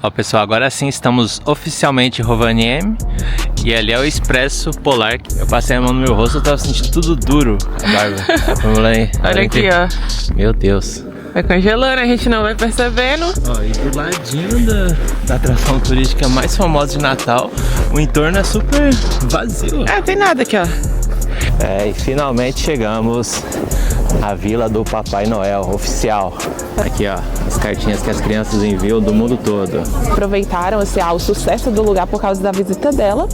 Ó pessoal, agora sim estamos oficialmente em Rovaniemi. E ali é o Expresso Polar. Eu passei a mão no meu rosto, eu tava sentindo tudo duro a barba. Vamos lá aí. Olha aqui, ó. Meu Deus. Vai congelando, a gente não vai percebendo. Ó, e do ladinho da atração turística mais famosa de Natal, o entorno é super vazio. Ah, tem nada aqui, ó. É, e finalmente chegamos à Vila do Papai Noel oficial. Aqui, ó, as cartinhas que as crianças enviam do mundo todo. Aproveitaram o sucesso do lugar por causa da visita dela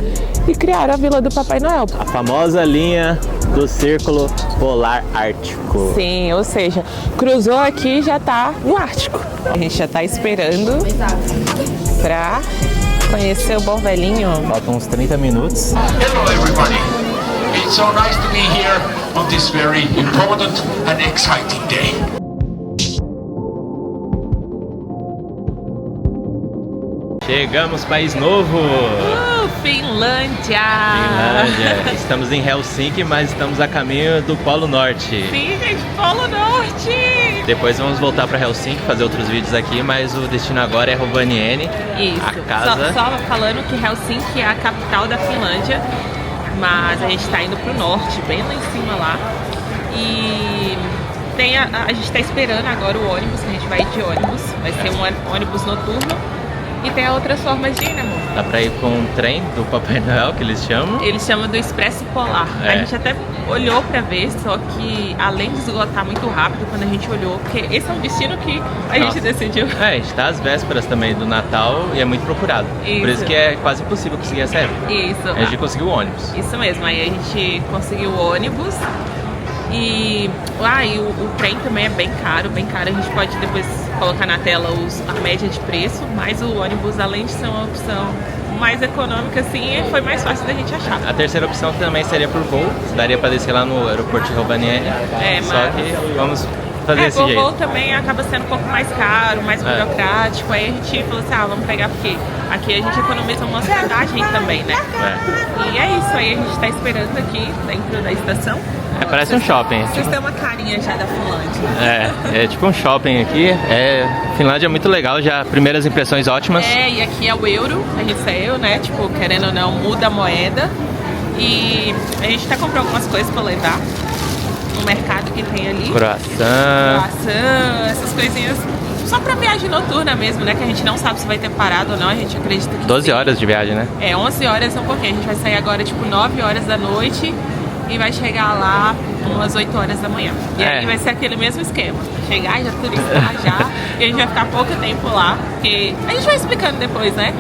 e criaram a Vila do Papai Noel. A famosa linha do Círculo Polar Ártico. Sim, ou seja, cruzou aqui e já tá no Ártico. A gente já tá esperando pra conhecer o bom velhinho. Faltam uns 30 minutos. Hello everybody. It's so nice to be here on this very important and exciting day. Chegamos, país novo! Finlândia! Finlândia! Estamos em Helsinki, mas estamos a caminho do Polo Norte. Sim, gente, Polo Norte! Depois vamos voltar para Helsinki, fazer outros vídeos aqui, mas o destino agora é Rovaniemi. Isso, a casa... só falando que Helsinki é a capital da Finlândia, mas a gente está indo pro norte, bem lá em cima lá. E tem a gente está esperando agora o ônibus, que a gente vai ir de ônibus. Vai ser um ônibus noturno. E tem outras formas de ir, né, amor? Dá pra ir com um trem do Papai Noel, que eles chamam? Eles chamam do Expresso Polar. É. A gente até olhou pra ver, só que além de esgotar muito rápido quando a gente olhou, porque esse é um destino que a gente decidiu. É, a gente tá às vésperas também do Natal e é muito procurado. Isso. Por isso que é quase impossível conseguir essa época. Isso. A gente conseguiu o ônibus. Isso mesmo, aí a gente conseguiu o ônibus. E o trem também é bem caro, a gente pode depois colocar na tela a média de preço, mas o ônibus, além de ser uma opção mais econômica, assim, foi mais fácil da gente achar. A terceira opção também seria por voo, daria para descer lá no aeroporto de Rovaniemi, só que vamos fazer desse jeito. O voo também acaba sendo um pouco mais caro, mais burocrático, aí a gente falou assim, vamos pegar porque aqui a gente economiza uma hospedagem também, né? E é isso, aí a gente tá esperando aqui dentro da estação. Parece um shopping. Vocês têm uma carinha já da Finlândia. É tipo um shopping aqui. Finlândia é muito legal, já primeiras impressões ótimas. E aqui é o euro, a gente saiu, né? Tipo, querendo ou não, muda a moeda. E a gente até comprou algumas coisas pra levar no mercado que tem ali. Croissant, essas coisinhas. Só pra viagem noturna mesmo, né? Que a gente não sabe se vai ter parado ou não, a gente acredita que 12 sim. horas de viagem, né? 11 horas é um pouquinho. A gente vai sair agora, tipo, 9 horas da noite. E vai chegar lá umas 8 horas da manhã. E aí vai ser aquele mesmo esquema. Chegar, já turistar já. E a gente vai ficar pouco tempo lá. Porque a gente vai explicando depois, né?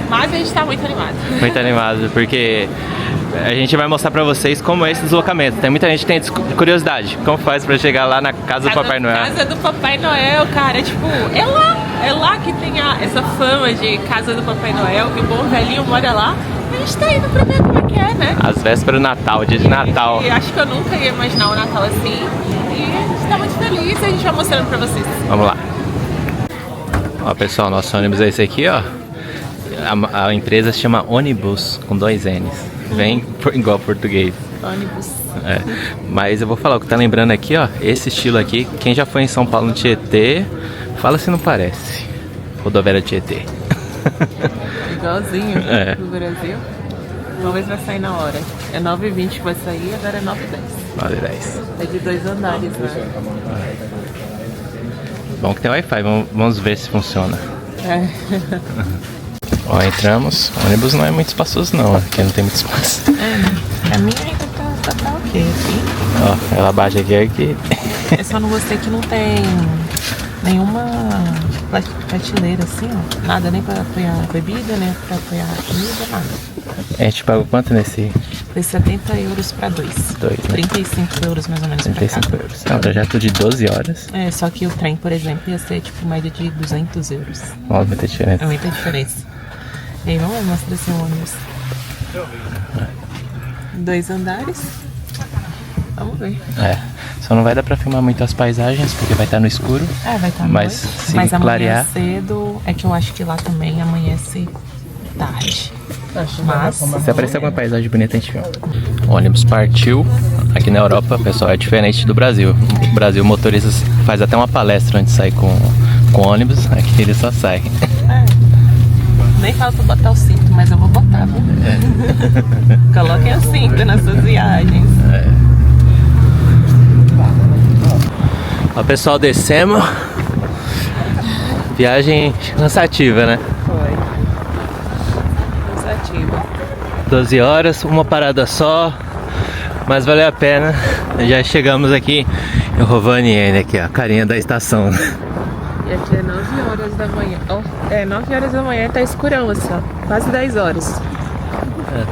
Mas a gente tá muito animado. Muito animado, porque a gente vai mostrar pra vocês como é esse deslocamento. Tem muita gente que tem curiosidade. Como faz pra chegar lá na casa do Papai Noel? Casa do Papai Noel, cara. Tipo, é lá que tem essa fama de casa do Papai Noel. Que o bom velhinho mora lá. A gente tá indo pra ver como é que é, né? Às vésperas do Natal, dia de Natal. E acho que eu nunca ia imaginar o Natal assim. E a gente tá muito feliz e a gente vai mostrando pra vocês. Vamos lá. Ó, pessoal, nosso ônibus é esse aqui, ó. A empresa se chama Onibus, com 2 N's. Vem igual português. Ônibus. Mas eu vou falar o que tá lembrando aqui, ó. Esse estilo aqui, quem já foi em São Paulo no Tietê, fala se não parece. Rodoviária Tietê. Igualzinho do Brasil. Vamos ver se vai sair na hora. É 9h20 que vai sair, agora é 9h10. 9h10. É de 2 andares, né? Bom que tem Wi-Fi, vamos ver se funciona. Ó, entramos. O ônibus não é muito espaçoso não, aqui não tem muito espaço. A minha ainda tá ok, assim. Ó, ela baixa aqui. Eu só não gostei que não tem nenhuma prateleira assim, ó. Nada, nem pra apoiar bebida, nem pra apoiar comida, nada. A gente pagou quanto nesse? Foi 70 euros pra 2. 35 euros mais ou menos 35 pra cada. euros. É um trajeto de 12 horas. Só que o trem, por exemplo, ia ser tipo média de 200 euros. Olha, muita diferença. É muita diferença. E aí, vamos mostrar esse ônibus. 2 andares. Vamos ver. Só não vai dar pra filmar muito as paisagens, porque vai estar no escuro. Vai estar mas se clarear cedo, é que eu acho que lá também amanhece tarde. Mas se aparecer alguma paisagem bonita, a gente filma. O ônibus partiu. Aqui na Europa, pessoal, é diferente do Brasil. No Brasil, o motorista faz até uma palestra antes de sair com ônibus. Aqui ele só sai. fala pra botar o cinto, mas eu vou botar, viu? Coloquem o cinto nas suas viagens. Ó, pessoal, descemos. Viagem cansativa, né? Foi. Cansativa. 12 horas, uma parada só. Mas valeu a pena. Já chegamos aqui em Rovaniemi, aqui, ó, a carinha da estação. E aqui é 9 horas da manhã. Oh, 9 horas da manhã tá escurão assim, ó. Quase 10 horas.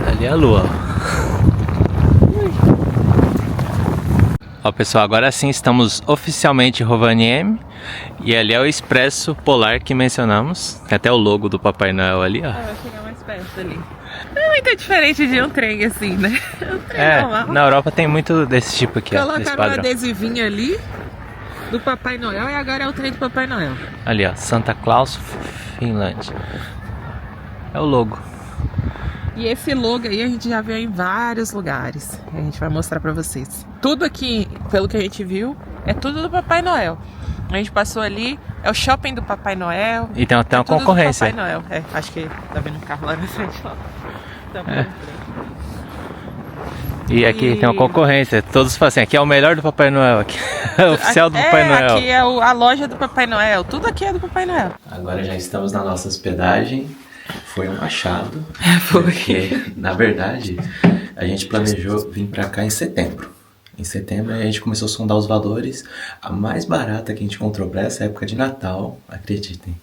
Ali é a lua. Ó, pessoal, agora sim estamos oficialmente em Rovaniemi. E ali é o Expresso Polar que mencionamos. Tem até o logo do Papai Noel ali, ó. Vai chegar mais perto ali. Não é muito diferente de um trem assim, né? Um trem normal. Na Europa tem muito desse tipo aqui, ó. Desse Colocaram um padrão. adesivinho ali do Papai Noel e agora é o trem do Papai Noel. Ali, ó, Santa Claus, Finlândia. É o logo. E esse logo aí a gente já viu em vários lugares. A gente vai mostrar pra vocês. Tudo aqui, pelo que a gente viu, é tudo do Papai Noel. A gente passou ali, é o shopping do Papai Noel. E tem até uma tudo concorrência. Do Papai Noel. Acho que tá vendo um carro lá na frente. Ó. Tá E aqui tem uma concorrência. Todos falam assim, aqui é o melhor do Papai Noel. Aqui é o oficial do Papai Noel. Aqui é a loja do Papai Noel. Tudo aqui é do Papai Noel. Agora já estamos na nossa hospedagem. Foi um achado. Foi. Porque, na verdade, a gente planejou vir pra cá em setembro. Em setembro a gente começou a sondar os valores. A mais barata que a gente encontrou pra essa época de Natal, acreditem,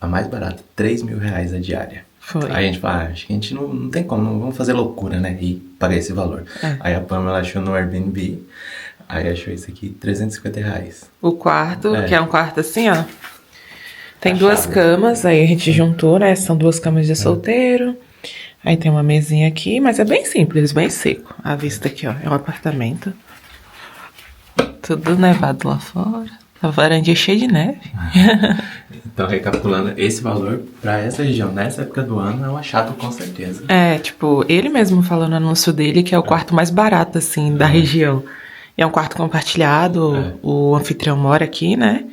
a mais barata, R$3.000 a diária. Foi. Aí a gente fala, acho que a gente não tem como, não vamos fazer loucura, né? E pagar esse valor. Aí a Pamela achou no Airbnb, aí achou isso aqui, R$350. O quarto, É. que é um quarto assim, ó. Tem Achado. 2 camas, aí a gente juntou, né? São 2 camas de solteiro. Aí tem uma mesinha aqui, mas é bem simples, bem seco. A vista aqui, ó, é um apartamento. Tudo nevado lá fora. A varandinha cheia de neve. Então, recapitulando, esse valor pra essa região, nessa época do ano, é um achado com certeza. É, tipo, ele mesmo falou no anúncio dele que é o quarto mais barato, assim, da região. E é um quarto compartilhado, o anfitrião mora aqui, né?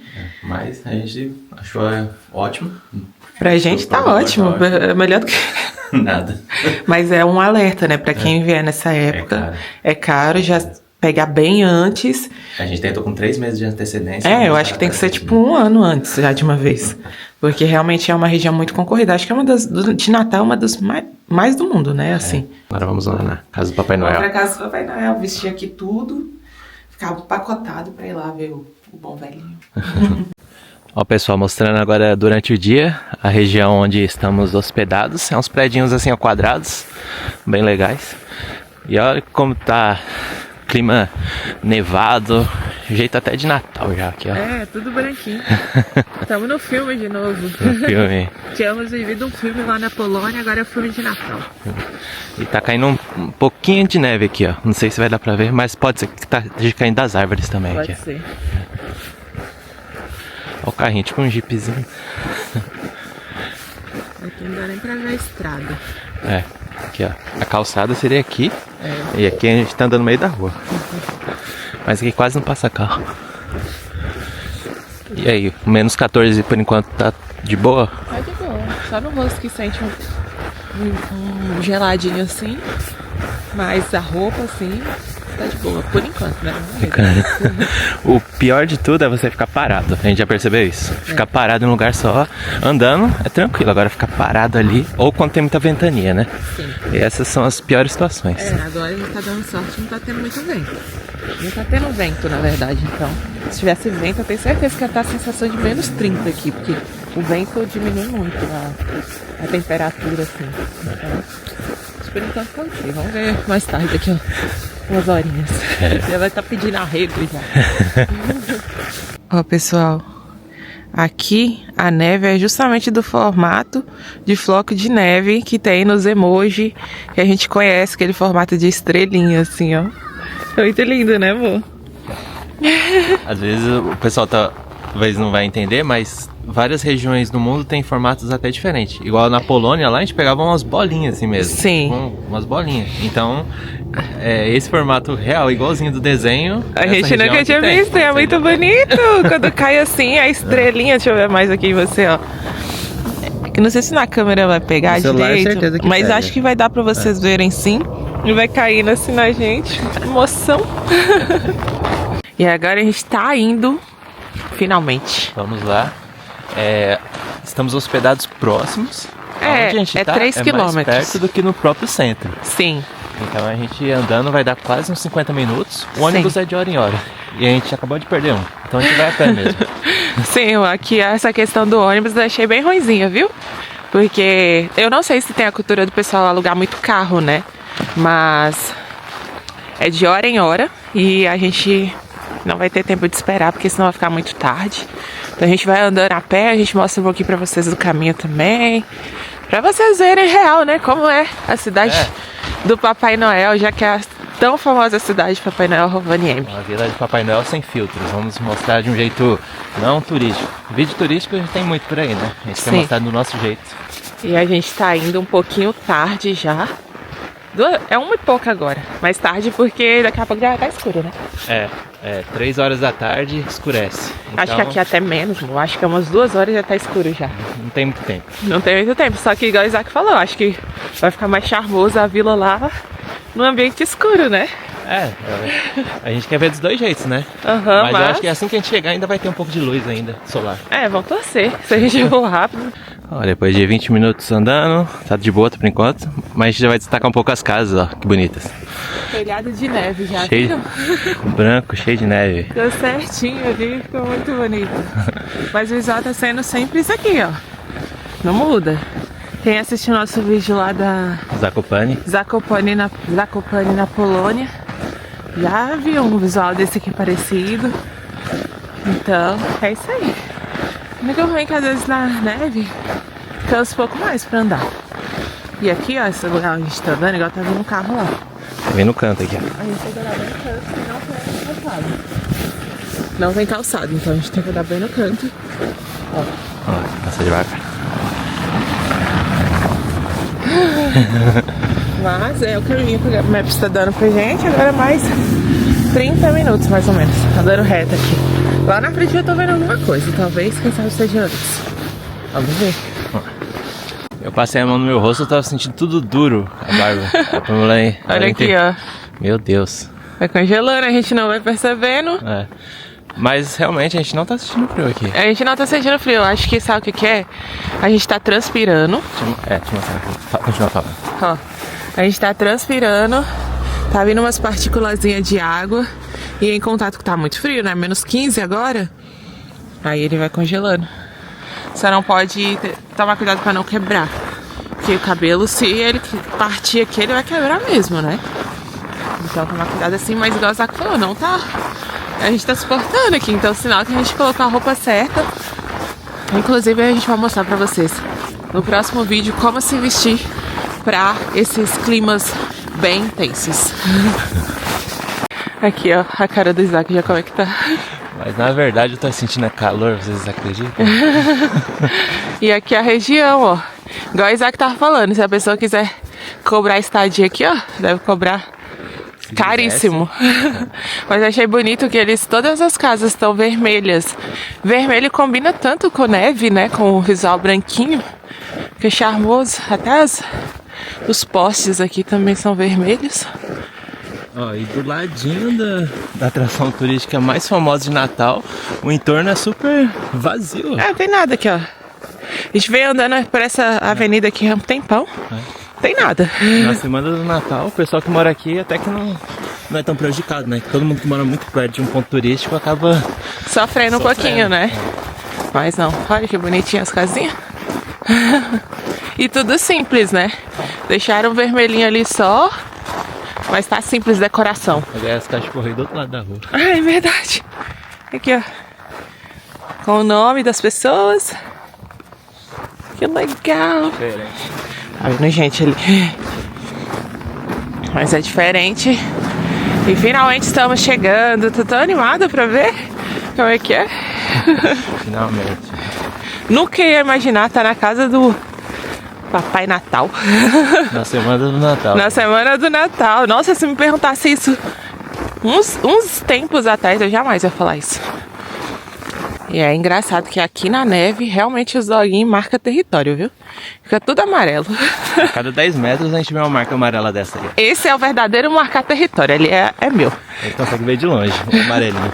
Mas a gente achou ótimo. Pra gente tá ótimo, é melhor do que... Nada. Mas é um alerta, né? Pra quem vier nessa época. É caro, já pegar bem antes. A gente tentou com 3 meses de antecedência. Eu acho que tem que ser tipo 1 ano antes, já de uma vez. Porque realmente é uma região muito concorrida. Acho que é uma das, de Natal, uma das mais do mundo, né? Assim. Agora vamos lá na casa do Papai Noel. Vamos pra casa do Papai Noel, vestir aqui tudo. Ficar empacotado pra ir lá ver o bom velhinho. Ó, pessoal, mostrando agora durante o dia a região onde estamos hospedados. São uns predinhos assim, ó, quadrados, bem legais. E olha como tá clima nevado, jeito até de Natal já aqui, ó. É, tudo branquinho. Estamos no filme de novo. No filme. Tínhamos vivido um filme lá na Polônia, agora é o filme de Natal. E tá caindo um pouquinho de neve aqui, ó. Não sei se vai dar pra ver, mas pode ser que tá caindo das árvores também. Pode aqui. ser. Ó o carrinho, tipo um jeepzinho. Aqui não dá nem pra ver a estrada. É, aqui ó, a calçada seria aqui, e aqui a gente tá andando no meio da rua. Mas aqui quase não passa carro. E aí, menos 14 por enquanto tá de boa? Tá de boa, só no rosto que sente um geladinho assim, mas a roupa assim, tá de boa, por enquanto, né? O pior de tudo é você ficar parado, a gente já percebeu isso. Ficar parado em um lugar só, andando, é tranquilo. Agora ficar parado ali, ou quando tem muita ventania, né? Sim. E essas são as piores situações. Agora a gente tá dando sorte, não tá tendo muito vento. Não tá tendo vento, na verdade, então. Se tivesse vento, eu tenho certeza que ia estar a sensação de menos 30 aqui, porque o vento diminui muito a temperatura, assim. Então, por enquanto tá ok. Vamos ver mais tarde aqui, ó. Umas horinhas. Já vai estar pedindo arrego já. Ó, pessoal. Aqui a neve é justamente do formato de floco de neve que tem nos emoji que a gente conhece, aquele formato de estrelinha, assim, ó. É muito lindo, né, amor? Às vezes o pessoal talvez não vai entender, mas várias regiões do mundo têm formatos até diferentes. Igual na Polônia, lá a gente pegava umas bolinhas assim mesmo. Sim. Umas bolinhas. Então, esse formato real, igualzinho do desenho. A gente nunca tinha visto, é muito bonito. Quando cai assim, a estrelinha, deixa eu ver mais aqui em você, ó. Eu não sei se na câmera vai pegar No celular, direito, certeza que mas pega. acho que vai dar pra vocês verem sim. E vai caindo assim na gente. Emoção. E agora a gente tá indo, finalmente. Vamos lá. Estamos hospedados próximos. É, Onde a gente é tá 3 mais quilômetros. perto do que no próprio centro. Sim. Então a gente andando vai dar quase uns 50 minutos. O ônibus é de hora em hora. E a gente acabou de perder um. Então a gente vai a pé mesmo. Sim, aqui essa questão do ônibus eu achei bem ruinzinha, viu? Porque eu não sei se tem a cultura do pessoal alugar muito carro, né? Mas é de hora em hora e a gente não vai ter tempo de esperar, porque senão vai ficar muito tarde. Então a gente vai andando a pé, a gente mostra um pouquinho pra vocês do caminho também. Pra vocês verem real, né? Como é a cidade do Papai Noel, já que é a tão famosa cidade de Papai Noel Rovaniemi. Uma vila de Papai Noel sem filtros. Vamos mostrar de um jeito não turístico. Vídeo turístico a gente tem muito por aí, né? A gente quer mostrar do nosso jeito. E a gente tá indo um pouquinho tarde já. É 1 e pouca agora. Mais tarde porque daqui a pouco já tá escuro, né? 3 horas da tarde escurece. Então, Acho que aqui até menos, eu acho que é umas 2 horas já tá escuro já. não tem muito tempo. Não tem muito tempo, só que igual o Isaac falou, acho que vai ficar mais charmoso a vila lá no ambiente escuro, né? A gente quer ver dos dois jeitos, né? Mas eu acho que assim que a gente chegar ainda vai ter um pouco de luz ainda, solar. Vamos torcer, se a gente for rápido. Ó, depois de 20 minutos andando, tá de boa por enquanto. Mas a gente já vai destacar um pouco as casas, ó, que bonitas. Telhado de neve já, Cheio, branco, cheio de neve. Ficou certinho ali, ficou muito bonito. Mas o visual tá sendo sempre isso aqui, ó. Não muda. Quem assistiu nosso vídeo lá da Zakopane na Polônia já viu um visual desse aqui parecido. Então, é isso aí. O único ruim é que às vezes na neve cansa um pouco mais pra andar. E aqui, ó, esse lugar onde a gente tá andando, igual tá vindo um carro lá. Tá vendo no canto aqui, ó. A gente tem que andar bem no canto, porque não tem calçado. Não tem calçado, então a gente tem que andar bem no canto. Ó. Ó, passa devagar. Mas é o caminho que o Maps está dando pra gente. Agora mais 30 minutos mais ou menos, andando reto aqui. Lá na frente eu tô vendo alguma coisa, talvez, quem sabe seja antes. Vamos ver. Eu passei a mão no meu rosto, eu tava sentindo tudo duro, a barba. Olha aqui, ó. Meu Deus. Vai congelando, a gente não vai percebendo. Mas realmente a gente não tá sentindo frio aqui. A gente não tá sentindo frio, acho que sabe o que é? A gente tá transpirando. Deixa eu mostrar aqui. Continua falando. Ó, a gente tá transpirando, tá vindo umas partículazinhas de água e em contato que tá muito frio, né? Menos 15 agora. Aí ele vai congelando. Você não pode tomar cuidado pra não quebrar. Porque o cabelo, se ele partir aqui, ele vai quebrar mesmo, né? Então tomar cuidado assim, mas igual o Zaco falou, não tá. A gente tá suportando aqui, então sinal que a gente colocou a roupa certa. Inclusive a gente vai mostrar pra vocês no próximo vídeo como se vestir pra esses climas bem intensos. Aqui, ó, a cara do Isaac já como é que tá. Mas na verdade eu tô sentindo calor, vocês acreditam? E aqui a região, ó. Igual o Isaac tava falando, se a pessoa quiser cobrar estadia aqui, ó, deve cobrar caríssimo. Mas achei bonito que todas as casas estão vermelhas. Vermelho combina tanto com neve, né? Com o visual branquinho. Fica charmoso. Até os postes aqui também são vermelhos. Ó, e do ladinho da atração turística mais famosa de Natal, o entorno é super vazio. Não tem nada aqui, ó. A gente veio andando por essa avenida aqui há um tempão. Tem nada. Na semana do Natal, o pessoal que mora aqui até que não é tão prejudicado, né? Todo mundo que mora muito perto de um ponto turístico acaba sofrendo um pouquinho, né? Mas não, olha que bonitinho as casinhas. E tudo simples, né? Deixaram o vermelhinho ali só, mas tá simples decoração. Aliás, as cachorros do outro lado da rua. É verdade. Aqui, ó. Com o nome das pessoas. Que legal. Tá vendo, gente, ali. Mas é diferente. E finalmente estamos chegando. Tô tão animada pra ver como é que é. Finalmente. Nunca ia imaginar estar na casa do Papai Natal. Na semana do Natal. Na semana do Natal. Nossa, se me perguntasse isso uns tempos atrás, eu jamais ia falar isso. E é engraçado que aqui na neve, realmente os doguinhos marcam território, viu? Fica tudo amarelo. A cada 10 metros a gente vê uma marca amarela dessa aí. Esse é o verdadeiro marcar território, ele é meu. Ele consegue ver de longe, o amarelinho.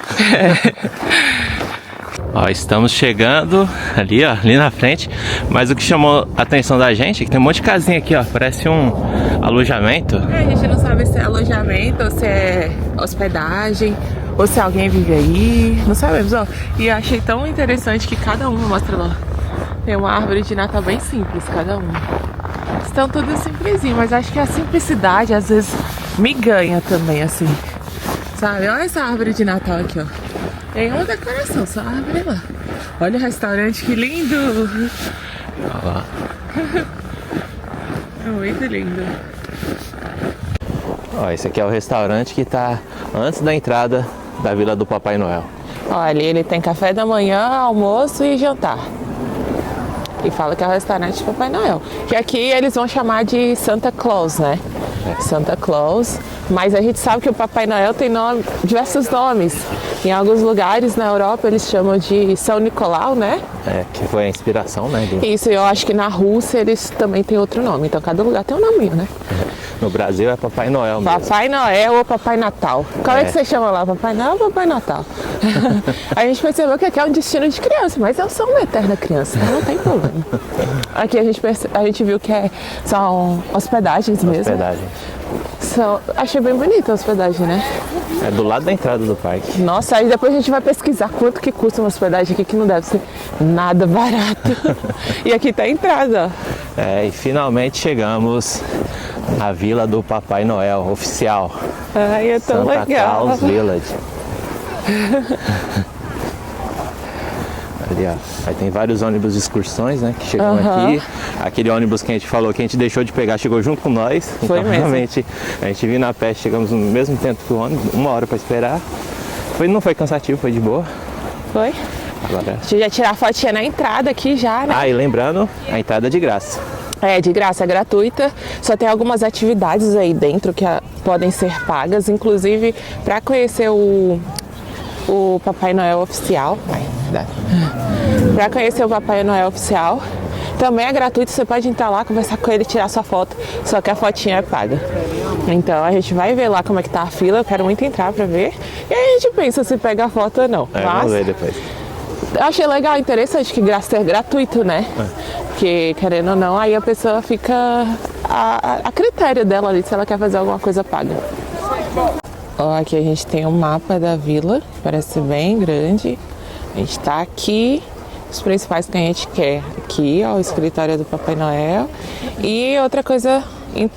Ó, estamos chegando ali, ó, ali na frente. Mas o que chamou a atenção da gente é que tem um monte de casinha aqui, ó. Parece um alojamento. A gente não sabe se é alojamento ou se é hospedagem ou se alguém vive aí. Não sabemos, ó. E eu achei tão interessante que cada um, mostra lá, tem uma árvore de Natal bem simples, cada um. Estão todos simplesinhos, mas acho que a simplicidade às vezes me ganha também, assim. Sabe? Olha essa árvore de Natal aqui, ó. Tem uma decoração, só a árvore lá. Olha o restaurante, que lindo! Olha lá. É muito lindo. Ó, esse aqui é o restaurante que tá antes da entrada da Vila do Papai Noel. Olha, ele tem café da manhã, almoço e jantar. E fala que é o restaurante de Papai Noel. Que aqui eles vão chamar de Santa Claus, né? Santa Claus. Mas a gente sabe que o Papai Noel tem diversos nomes. Em alguns lugares na Europa eles chamam de São Nicolau, né? É, que foi a inspiração, né? Isso, eu acho que na Rússia eles também têm outro nome. Então cada lugar tem um nominho, né? No Brasil é Papai Noel mesmo. Papai Noel ou Papai Natal. Qual é que você chama lá? Papai Noel ou Papai Natal? A gente percebeu que aqui é um destino de criança, mas eu sou uma eterna criança, então não tem problema. Aqui a gente viu que são hospedagens mesmo. Hospedagem. Achei bem bonita a hospedagem, né? É do lado da entrada do parque. Nossa, aí depois a gente vai pesquisar quanto que custa uma hospedagem aqui, que não deve ser nada barato. E aqui tá a entrada, ó. É, e finalmente chegamos à Vila do Papai Noel, oficial. Ai, é tão Santa legal. Claus Village. Ali, ó. Aí tem vários ônibus de excursões, né, que chegam aqui. Aquele ônibus que a gente falou que a gente deixou de pegar chegou junto com nós. Foi então, mesmo. realmente, a gente viu na pé, chegamos no mesmo tempo que o ônibus, 1 hora para esperar. Não foi cansativo, foi de boa. Foi? Agora... Deixa eu já tirar a fotinha na entrada aqui já, né? Ah, e lembrando, a entrada é de graça. É, de graça, é gratuita. Só tem algumas atividades aí dentro que podem ser pagas, inclusive para conhecer o Papai Noel oficial. Para conhecer o Papai Noel oficial, também é gratuito, você pode entrar lá, conversar com ele, tirar sua foto, só que a fotinha é paga. Então a gente vai ver lá como é que tá a fila, eu quero muito entrar para ver. E aí a gente pensa se pega a foto ou não. Vamos ver depois. Eu achei legal, interessante que ser gratuito, né? Porque, querendo ou não, aí a pessoa fica a critério dela ali, se ela quer fazer alguma coisa paga. Ó, aqui a gente tem um mapa da vila, parece bem grande. A gente tá aqui, os principais que a gente quer aqui, ó, o escritório do Papai Noel. E outra coisa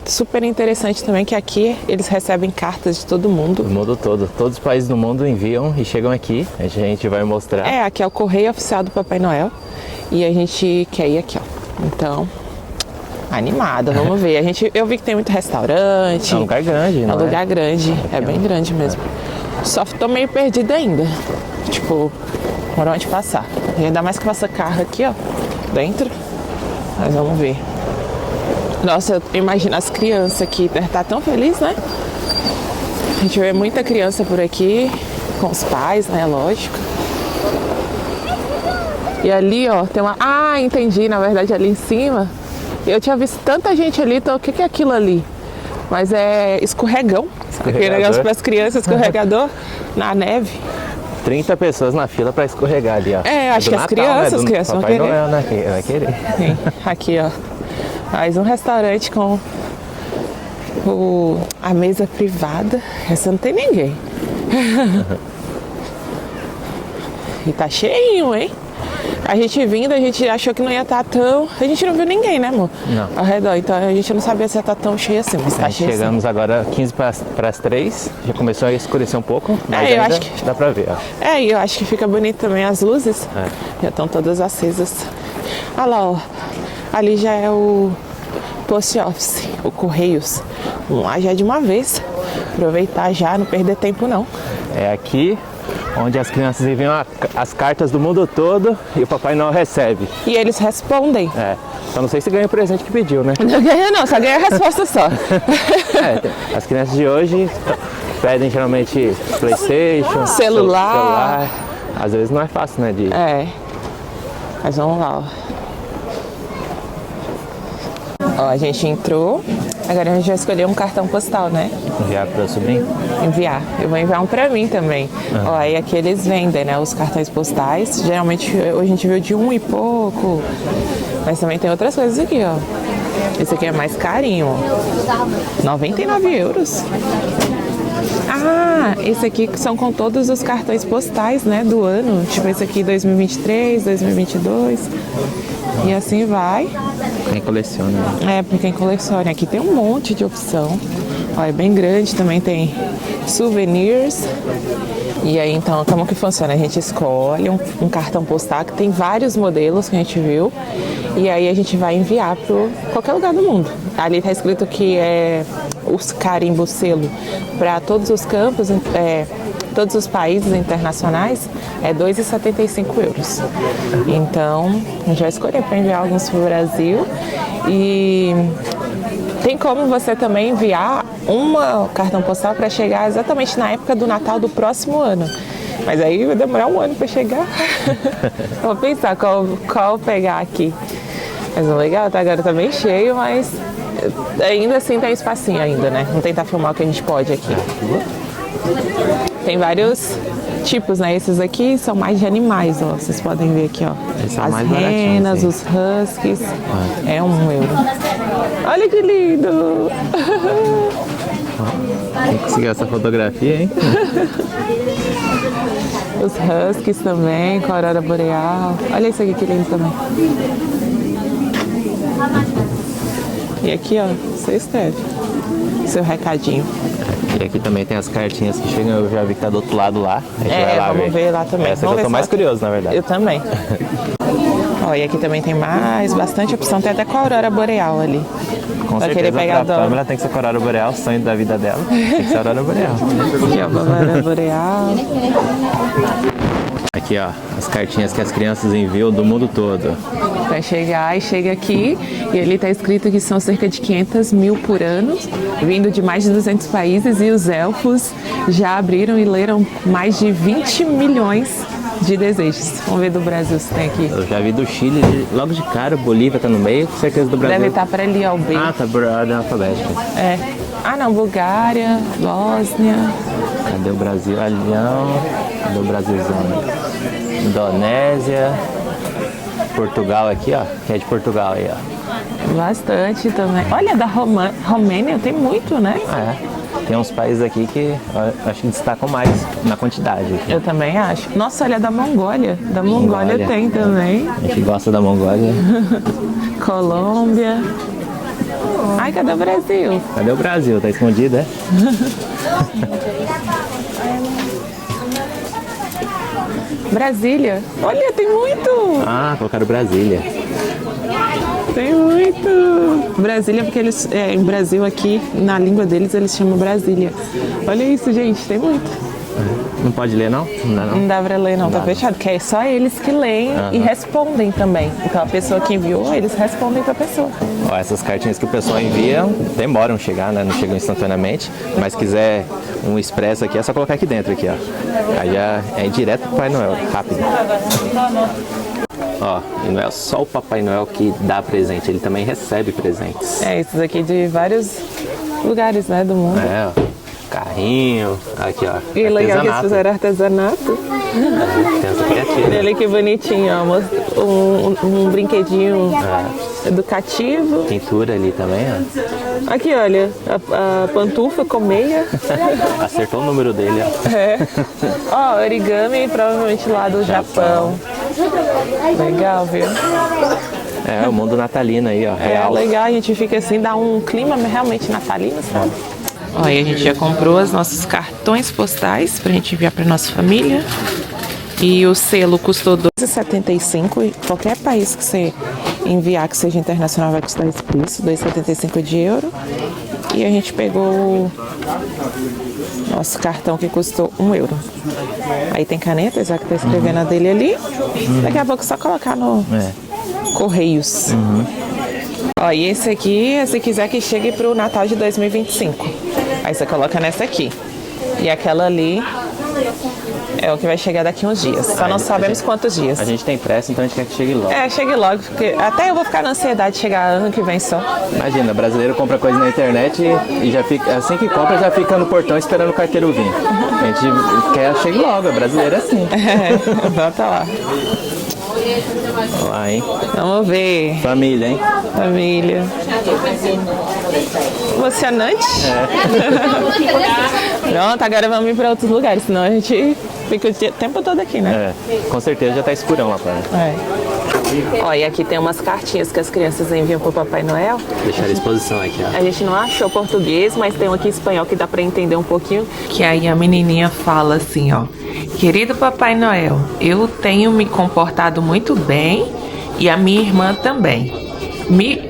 super interessante também, que aqui eles recebem cartas de todo mundo. Do mundo todo. Todos os países do mundo enviam e chegam aqui. A gente vai mostrar. É, aqui é o correio oficial do Papai Noel. E a gente quer ir aqui, ó. Então, animada, vamos ver. Eu vi que tem muito restaurante. É um lugar grande, né? É um lugar grande, é bem grande mesmo. Só tô meio perdida ainda. Tipo, por onde passar. E ainda mais que passa carro aqui, ó, dentro. Mas vamos ver. Nossa, eu imagino as crianças aqui, deve estar tão feliz, né? A gente vê muita criança por aqui, com os pais, né? Lógico. E ali, ó, tem uma... Ah, entendi, na verdade, ali em cima. Eu tinha visto tanta gente ali, então o que é aquilo ali? Mas é escorregão. Aquele negócio para as crianças, escorregador na neve. 30 pessoas na fila para escorregar ali, ó. É, acho que as crianças vão querer. Noel, né? Vai querer. Sim, aqui, ó. Mais um restaurante com a mesa privada. Essa não tem ninguém. E tá cheinho, hein? A gente vindo, a gente achou que não ia estar tão... A gente não viu ninguém, né, amor? Não. Ao redor, então a gente não sabia se ia estar tão cheio assim, mas tá cheio Chegamos agora 15 para as 3, já começou a escurecer um pouco, mas eu ainda acho que... dá pra ver, ó. É, e eu acho que fica bonito também as luzes. Já estão todas acesas. Olha lá, ó. Ali já é o Post Office, o Correios. Vamos lá já de uma vez. Aproveitar já, não perder tempo não. É aqui onde as crianças enviam as cartas do mundo todo e o Papai Noel recebe. E eles respondem. É, só não sei se ganha o presente que pediu, né? Não ganha não, só ganha a resposta só. As crianças de hoje pedem geralmente PlayStation, celular. Às vezes não é fácil, né? É. Mas vamos lá, ó. A gente entrou. Agora a gente vai escolher um cartão postal, né? Enviar para o sobrinho? Enviar. Eu vou enviar um pra mim também. Ó, aí aqui eles vendem, né? Os cartões postais. Geralmente a gente viu de 1 e pouco. Mas também tem outras coisas aqui, ó. Esse aqui é mais carinho, ó. 99 euros. Ah, esse aqui são com todos os cartões postais, né? Do ano. Tipo esse aqui 2023, 2022. E assim vai. Quem coleciona. É, pra quem coleciona. Aqui tem um monte de opção. Ó, é bem grande, também tem souvenirs. E aí, então, como que funciona? A gente escolhe um cartão postal que tem vários modelos que a gente viu. E aí a gente vai enviar para qualquer lugar do mundo. Ali tá escrito que é os carimbo selo para todos os campos, todos os países internacionais, é 2,75 euros. Então, a gente vai escolher para enviar alguns para o Brasil. E tem como você também enviar um cartão postal para chegar exatamente na época do Natal do próximo ano. Mas aí vai demorar um ano para chegar. Vou pensar qual pegar aqui. Mas o legal, tá? Agora tá bem cheio, mas ainda assim tem espacinho ainda, né? Vamos tentar filmar o que a gente pode aqui. Tem vários tipos, né? Esses aqui são mais de animais, ó. Vocês podem ver aqui, ó. As renas, os huskies. É 1 euro. Olha que lindo! Quem conseguiu essa fotografia, hein? Os huskies também, com a aurora boreal. Olha isso aqui que lindo também. E aqui, ó, você escreve seu recadinho. E aqui também tem as cartinhas que chegam, eu já vi que tá do outro lado lá. A gente vai lá vamos ver lá também. Essa que eu tô mais curioso, na verdade. Eu também. Ó, e aqui também tem bastante opção, tem até com a aurora boreal ali. Com vai certeza, querer pegar pra Pamela tem que ser com a aurora boreal, o sonho da vida dela tem que ser a aurora boreal. Aqui, ó, a aurora boreal. Aqui, ó, as cartinhas que as crianças enviam do mundo todo. Vai chegar e chega aqui e ali tá escrito que são cerca de 500 mil por ano, vindo de mais de 200 países, e os elfos já abriram e leram mais de 20 milhões de desejos. Vamos ver do Brasil se tem aqui. Eu já vi do Chile, logo de cara, Bolívia tá no meio, com certeza do Brasil. Deve estar para ali, ó, o B. Ah, tá por ordem alfabética. É. Ah, não, Bulgária, Bósnia. Cadê o Brasil? Alhão. Cadê o Brasilzão? Indonésia. Portugal aqui, ó. Que é de Portugal aí, ó. Bastante também. Olha, da Romênia tem muito, né? É. Tem uns países aqui que eu acho que destacam mais na quantidade. Aqui. Eu também acho. Nossa, olha, da Mongólia. Da Mongólia tem também. A gente gosta da Mongólia. Colômbia. Ai, cadê o Brasil? Cadê o Brasil? Tá escondido, é? Brasília. Olha, tem muito. Ah, colocaram Brasília. Tem muito. Brasília, porque eles, em Brasil aqui, na língua deles, eles chamam Brasília. Olha isso, gente, tem muito. Não pode ler, não? Não dá, não? Não dá pra ler, não, tá fechado, porque é só eles que leem e respondem também. Então a pessoa que enviou, eles respondem pra pessoa. Ó, essas cartinhas que o pessoal envia demoram a chegar, né? Não chegam instantaneamente. Mas se quiser um expresso aqui, é só colocar aqui dentro, aqui, ó. Aí já é direto pro Papai Noel, rápido. Ó, e não é só o Papai Noel que dá presente, ele também recebe presentes. É, esses aqui de vários lugares, né, do mundo. É, ó. Carrinho, aqui ó. E legal que eles fizeram artesanato. Tem essa criativa. Olha que bonitinho, ó. Um brinquedinho educativo. Pintura ali também, ó. Aqui, olha, a pantufa com meia. Acertou o número dele, ó. É. Ó, origami, provavelmente lá do Japão. Legal, viu? É, o mundo natalino aí, ó. Real. É legal, a gente fica assim, dá um clima realmente natalino, sabe? Ó, e a gente já comprou os nossos cartões postais pra gente enviar pra nossa família. E o selo custou R$2,75. E qualquer país que você enviar que seja internacional vai custar esse preço, R$2,75 de euro. E a gente pegou o nosso cartão que custou €1. Aí tem caneta, já que tá escrevendo a dele ali. Daqui a pouco é só colocar no Correios. Ó, e esse aqui, se quiser que chegue pro Natal de 2025. Aí você coloca nessa aqui. E aquela ali É o que vai chegar daqui uns dias. Só não sabemos quantos dias. A gente tem pressa, então a gente quer que chegue logo. É, chegue logo, porque até eu vou ficar na ansiedade de chegar ano que vem só. Imagina, brasileiro compra coisa na internet e já fica, assim que compra, já fica no portão esperando o carteiro vir. A gente quer que chegue logo, é brasileiro assim. É, volta lá. Vamos lá, hein? Vamos ver. Família, hein? Família. Emocionante? Pronto, agora vamos ir para outros lugares, senão a gente fica o tempo todo aqui, né? É, com certeza já tá escurão lá fora. Ó, e aqui tem umas cartinhas que as crianças enviam pro Papai Noel. Deixar a exposição aqui, ó. A gente não achou português, mas tem um aqui em espanhol que dá pra entender um pouquinho. Que aí a menininha fala assim, ó. Querido Papai Noel, eu tenho me comportado muito bem e a minha irmã também.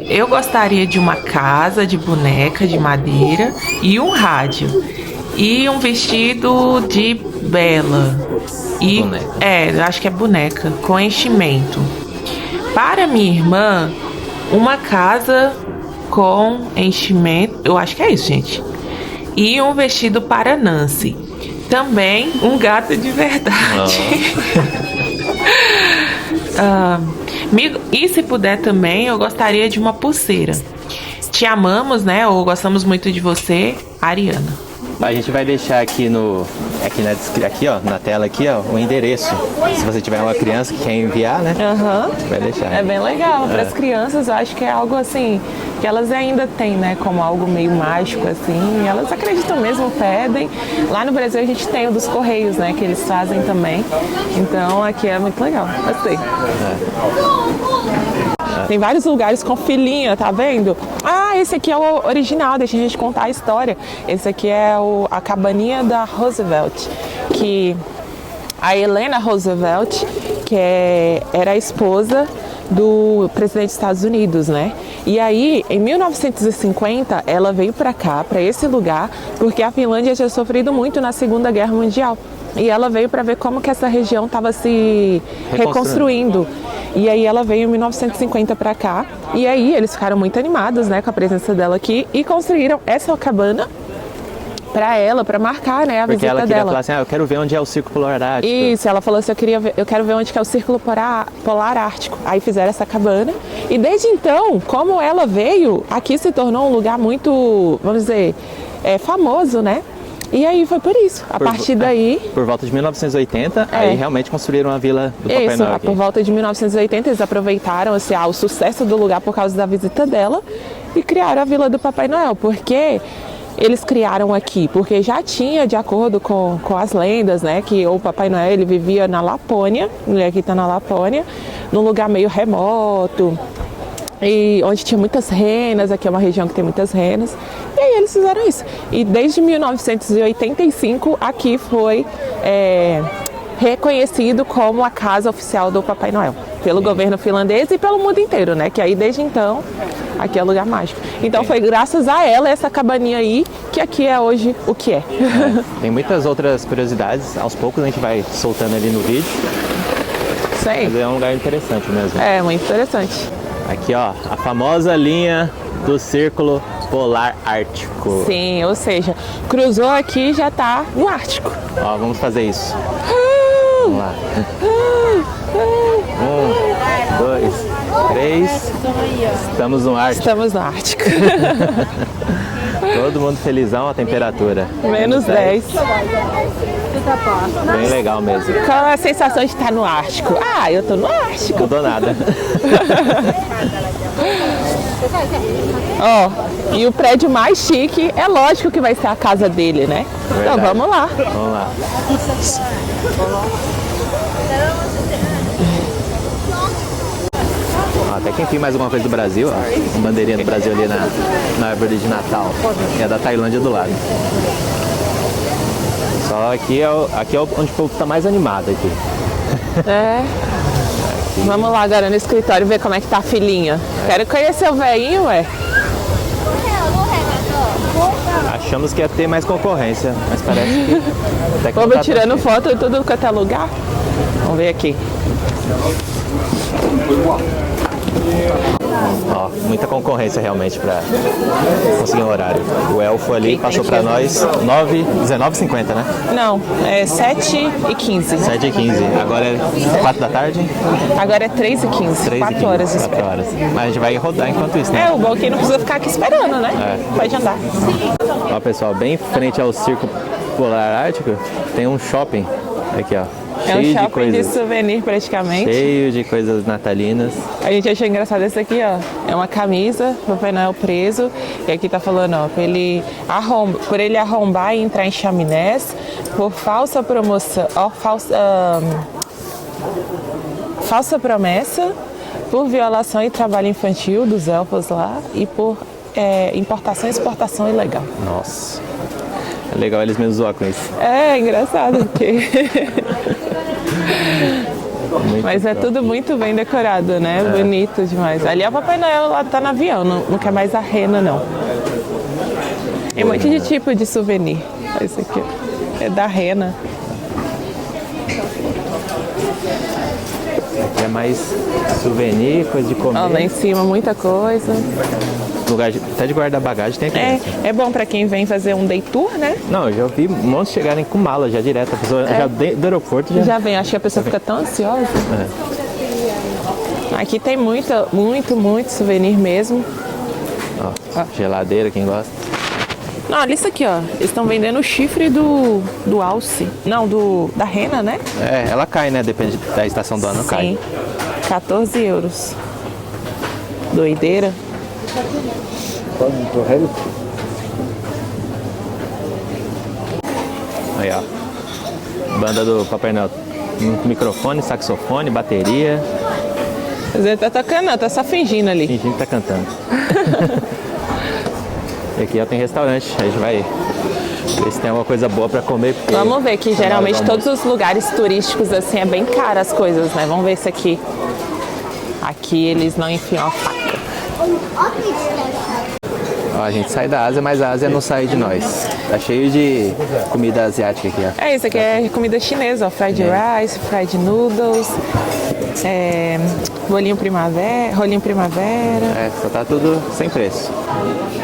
Eu gostaria de uma casa de boneca de madeira e um rádio. E um vestido de Bela. E, boneca. eu acho que é boneca, com enchimento. Para minha irmã, uma casa com enchimento. Eu acho que é isso, gente. E um vestido para Nancy. Também um gato de verdade. E se puder também, eu gostaria de uma pulseira. Te amamos, né? Ou gostamos muito de você, Ariana. A gente vai deixar aqui aqui ó, na tela aqui, ó, o endereço. Se você tiver uma criança que quer enviar, né? Vai deixar. É bem legal. Para as crianças, eu acho que é algo assim que elas ainda têm, né? Como algo meio mágico, assim. Elas acreditam mesmo, pedem. Lá no Brasil a gente tem o dos Correios, né? Que eles fazem também. Então aqui é muito legal. Gostei. Tem vários lugares com filhinha, tá vendo? Ah, esse aqui é o original, deixa a gente contar a história. Esse aqui é a cabaninha da Roosevelt, que a Helena Roosevelt, que era a esposa do presidente dos Estados Unidos, né? E aí, em 1950, ela veio para cá, para esse lugar, porque a Finlândia tinha sofrido muito na Segunda Guerra Mundial. E ela veio para ver como que essa região estava se reconstruindo. E aí ela veio em 1950 para cá. E aí eles ficaram muito animados, né, com a presença dela aqui e construíram essa cabana para ela, para marcar, né, a porque visita ela queria dela. falar assim, eu quero ver onde é o Círculo Polar Ártico. Isso, ela falou assim, eu quero ver onde que é o Círculo Polar Ártico. Aí fizeram essa cabana. E desde então, como ela veio, aqui se tornou um lugar muito, vamos dizer, famoso, né? E aí foi por isso. A partir daí... Por volta de 1980, aí realmente construíram a Vila do Papai Noel aqui. Por volta de 1980, eles aproveitaram assim, o sucesso do lugar por causa da visita dela e criaram a Vila do Papai Noel. Porque eles criaram aqui? Porque já tinha, de acordo com as lendas, né, que o Papai Noel ele vivia na Lapônia, ele aqui está na Lapônia, num lugar meio remoto, e onde tinha muitas renas, aqui é uma região que tem muitas renas, e aí eles fizeram isso. E desde 1985 aqui foi reconhecido como a casa oficial do Papai Noel, pelo governo finlandês e pelo mundo inteiro, né? Que aí desde então aqui é o lugar mágico. Então foi graças a ela, essa cabaninha aí, que aqui é hoje o que é. Tem muitas outras curiosidades, aos poucos a gente vai soltando ali no vídeo. Isso aí. Mas é um lugar interessante mesmo. É, muito interessante. Aqui, ó, a famosa linha do Círculo Polar Ártico. Sim, ou seja, cruzou aqui e já tá no Ártico. Ó, vamos fazer isso. Vamos lá. 1, 2, 3. Estamos no Ártico. Estamos no Ártico. Todo mundo felizão, a temperatura. Menos 10. Bem legal mesmo. Qual é a sensação de estar no Ártico? Ah, eu tô no Ártico. Não dou nada. Ó, e o prédio mais chique, é lógico que vai ser a casa dele, né? Verdade. Então vamos lá. Vamos lá. Até que enfim mais alguma coisa do Brasil, ó. Bandeirinha do Brasil ali na árvore de Natal. E a da Tailândia do lado. Só aqui é onde o povo tá mais animado aqui. É. Vamos lá agora no escritório ver como é que tá a filhinha. Quero conhecer o velhinho, ué. Achamos que ia ter mais concorrência, mas parece que... até que Povo não tá tirando tão foto de tudo quanto é lugar. Vamos ver aqui. Ó, muita concorrência realmente pra conseguir um horário. O elfo ali passou pra nós 19h50, né? Não, é 7h15. 7h15. Agora é 4 da tarde? Agora é 3h15. 4 horas de espera. 4 horas. Mas a gente vai rodar enquanto isso, né? É, o bom é que não precisa ficar aqui esperando, né? Pode andar. Ó, pessoal, bem em frente ao Circo Polar Ártico, tem um shopping. Aqui, ó. É um Cheio de shopping coisas. de souvenir praticamente. Cheio de coisas natalinas. A gente achou engraçado esse aqui, ó. É uma camisa, Papai Noel preso. E aqui tá falando, ó, por ele arrombar e entrar em chaminés, por falsa promoção, ó, falsa promessa, por violação e trabalho infantil dos elfos lá e por importação e exportação ilegal. Nossa. É legal eles mesmos zoar com isso. É engraçado, porque... Mas é tudo muito bem decorado, né? Bonito demais. Ali é o Papai Noel, lá tá no avião, não quer mais a rena, não. Tem um monte de tipo de souvenir. Esse aqui é da rena. Aqui é mais souvenir, coisa de comer. Ó, lá em cima, muita coisa. Lugar até de guardar bagagem tem aqui. É bom pra quem vem fazer um day tour, né? Não, eu já vi montes chegarem com mala já direto. A pessoa já do aeroporto já vem, acho que a pessoa fica tão ansiosa. Aqui tem muito souvenir mesmo. Ó, geladeira, quem gosta. Não, olha isso aqui, ó. Eles estão vendendo o chifre do alce. Não, da rena, né? É, ela cai, né? Depende da estação do ano, Sim. cai. 14 euros. Doideira. Aí, ó. Banda do Papai Noel. Microfone, saxofone, bateria. Mas ele tá tocando, não, tá só fingindo ali. Fingindo que tá cantando. E aqui, ó, tem restaurante. A gente vai ver se tem alguma coisa boa pra comer. Vamos ver que geralmente todos os lugares turísticos assim é bem caro as coisas, né? Vamos ver se aqui. Aqui eles não enfiam a faca. Ó, a gente sai da Ásia, mas a Ásia não sai de nós. Tá cheio de comida asiática aqui, ó. Isso aqui é comida chinesa, ó. Fried rice, fried noodles, rolinho primavera. Só tá tudo sem preço.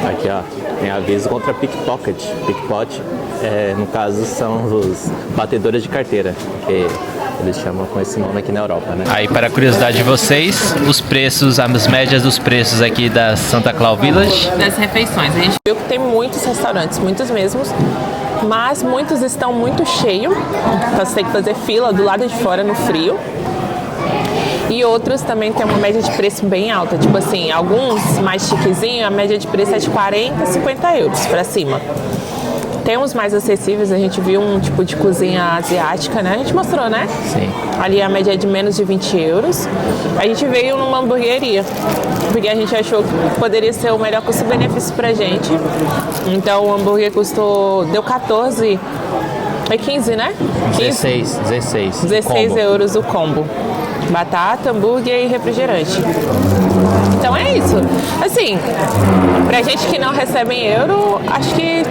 Aqui, ó, tem aviso contra pickpocket. Pickpocket, no caso, são os batedores de carteira, que eles chamam com esse nome aqui na Europa, né? Aí, para a curiosidade de vocês, os preços, as médias dos preços aqui da Santa Claus Village. Das refeições. A gente viu que tem muitos restaurantes, muitos mesmos, mas muitos estão muito cheios. Então você tem que fazer fila do lado de fora no frio. E outros também tem uma média de preço bem alta. Tipo assim, alguns mais chiquezinhos, a média de preço é de 40, 50 euros pra cima. Tem uns mais acessíveis, a gente viu um tipo de cozinha asiática, né? A gente mostrou, né? Sim. Ali a média é de menos de 20 euros. A gente veio numa hamburgueria, porque a gente achou que poderia ser o melhor custo-benefício pra gente. Então o hambúrguer deu 14, é 15, né? 16 combo. Euros o combo. Batata, hambúrguer e refrigerante. Então é isso. Assim, pra gente que não recebe em euro, acho que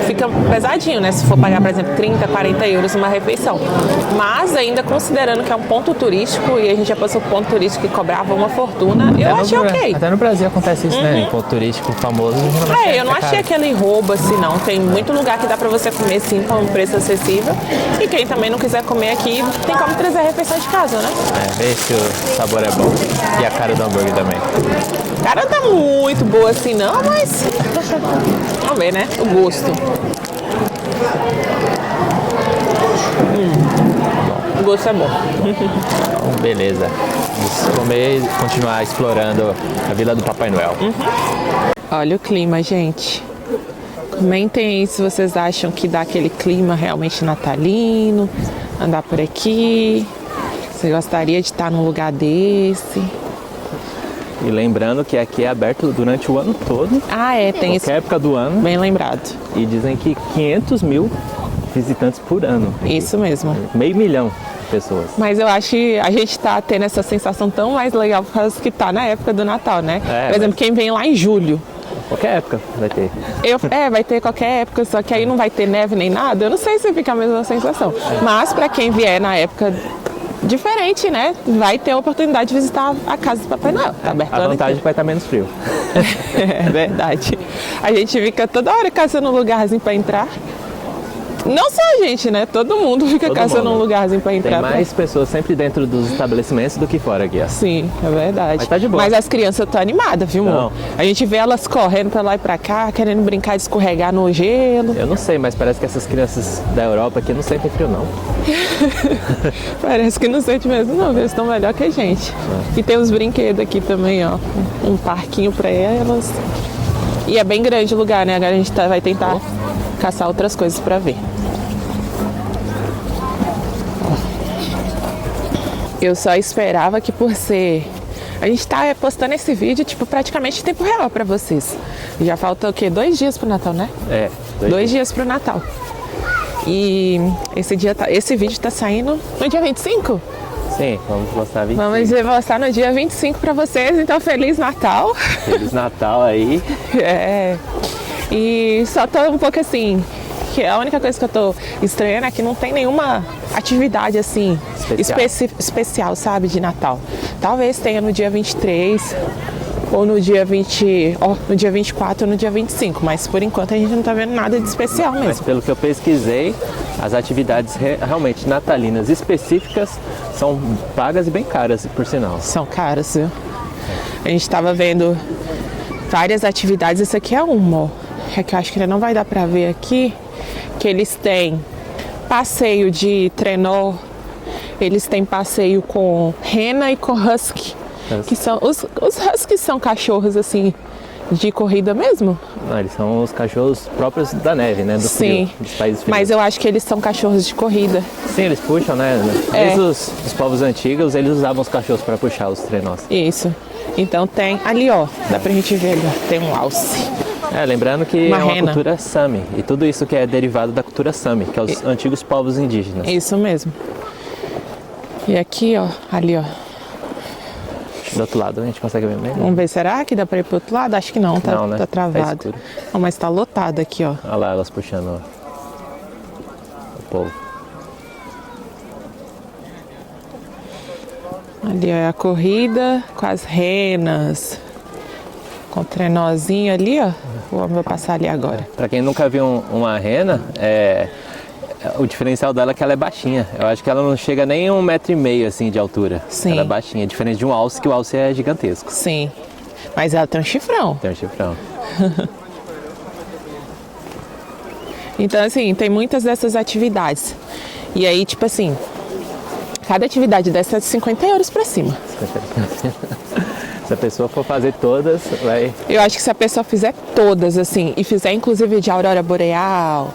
fica pesadinho, né? Se for pagar, por exemplo, 30, 40 euros uma refeição. Mas ainda considerando que é um ponto turístico e a gente já passou por ponto turístico que cobrava uma fortuna, eu achei ok. Até no Brasil acontece isso, né? Em ponto turístico famoso. Eu não achei aquele roubo assim, não. Tem muito lugar que dá pra você comer sim com um preço acessível. E quem também não quiser comer aqui, tem como trazer a refeição de casa, né? Ver se o sabor é bom. E a cara do hambúrguer também. A cara tá muito boa assim não, mas vamos ver, né? O gosto. O gosto é bom. Então, beleza. Vamos comer e continuar explorando a Vila do Papai Noel. Olha o clima, gente. Comentem aí se vocês acham que dá aquele clima realmente natalino, andar por aqui. Você gostaria de estar num lugar desse? E lembrando que aqui é aberto durante o ano todo. Tem isso. Qualquer época do ano. Bem lembrado. E dizem que 500 mil visitantes por ano. Isso mesmo. 500 mil de pessoas. Mas eu acho que a gente tá tendo essa sensação tão mais legal por causa que tá na época do Natal, né? Por exemplo, quem vem lá em julho. Qualquer época vai ter. Vai ter qualquer época, só que aí não vai ter neve nem nada. Eu não sei se fica a mesma sensação. Mas pra quem vier na época diferente, né? Vai ter a oportunidade de visitar a casa do Papai Noel. Tá aberto A vantagem é que vai estar menos frio. É verdade. A gente fica toda hora caçando um lugarzinho pra entrar. Não só a gente, né? Todo mundo fica caçando um lugarzinho pra entrar. Tem mais pessoas sempre dentro dos estabelecimentos do que fora aqui, ó. Sim, é verdade. Mas tá de boa. Mas as crianças estão animadas, viu, amor? Não. A gente vê elas correndo pra lá e pra cá, querendo brincar de escorregar no gelo. Eu não sei, mas parece que essas crianças da Europa aqui não sentem frio, não. Parece que não sente mesmo, não. Eles estão melhor que a gente. E tem os brinquedos aqui também, ó. Um parquinho pra elas. E é bem grande o lugar, né? Agora a gente vai tentar caçar outras coisas pra ver. Eu só esperava que por ser... A gente tá postando esse vídeo, tipo, praticamente em tempo real pra vocês. Já falta o quê? 2 dias pro Natal, né? É. 2 dias pro Natal. E esse vídeo tá saindo no dia 25? Sim, vamos postar 25. Vamos postar no dia 25 pra vocês, então Feliz Natal. Feliz Natal aí. É. E só tô um pouco assim, que a única coisa que eu tô estranhando é que não tem nenhuma atividade assim especial, sabe, de Natal. Talvez tenha no dia 23 ou no dia 24 ou no dia 25, mas por enquanto a gente não tá vendo nada de especial mesmo. Mas pelo que eu pesquisei, as atividades realmente natalinas específicas são pagas e bem caras, por sinal. São caras, viu? A gente tava vendo várias atividades, essa aqui é uma, ó. É que eu acho que ainda não vai dar pra ver aqui, que eles têm passeio de trenó, eles têm passeio com rena e com husky, que são os huskies são cachorros assim de corrida mesmo? Não, eles são os cachorros próprios da neve, né? Do Sim, frio, dos países frios. mas eu acho que eles são cachorros de corrida. Sim, eles puxam, né? Desde os povos antigos, eles usavam os cachorros para puxar os trenós. Isso. Então tem ali, ó, dá pra gente ver ali, ó, tem um alce. Lembrando que Uma é uma rena. cultura Sami, e tudo isso que é derivado da cultura Sami, que é os antigos povos indígenas. Isso mesmo. E aqui, ó, ali, ó. Do outro lado a gente consegue ver mesmo? Vamos ver, será que dá pra ir pro outro lado? Acho que não, tá, Não, né? tá Tá travado. escuro. Não, mas tá lotado aqui, ó. Olha lá elas puxando o povo. Ali ó, é a corrida com as renas, com o trenózinho ali, ó. Vou passar ali agora. Pra quem nunca viu uma rena, o diferencial dela é que ela é baixinha. Eu acho que ela não chega nem 1,5 m assim de altura. Sim. Ela é baixinha, diferente de um alce, que o alce é gigantesco. Sim, mas ela tem um chifrão. Tem um chifrão. Então, assim, tem muitas dessas atividades. E aí, tipo assim, cada atividade dessa é de 50 euros pra cima. Se a pessoa for fazer todas, vai... Eu acho que se a pessoa fizer todas, assim, e fizer inclusive de aurora boreal,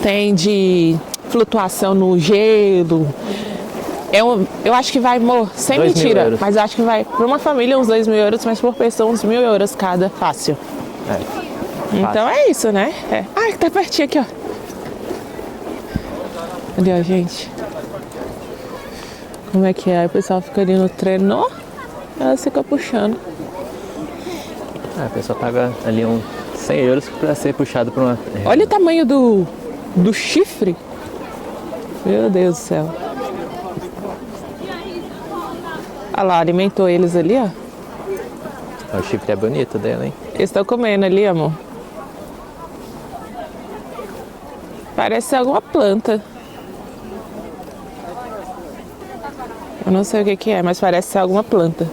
tem de flutuação no gelo, eu acho que vai, sem 2.000 mentira, euros. mas eu acho que vai, para uma família, uns 2.000 euros, mas por pessoa, uns 1.000 euros cada, fácil. Então é isso, né? Ai, tá pertinho aqui, ó. Ali, ó, gente. Como é que é? Aí o pessoal fica ali no trenó, ela fica puxando. A pessoa paga ali 100 euros para ser puxado por uma... Olha o tamanho do chifre. Meu Deus do céu. Olha lá, alimentou eles ali, ó. O chifre é bonito dela, hein? Eles estão comendo ali, amor. Parece ser alguma planta. Eu não sei o que é, mas parece ser alguma planta.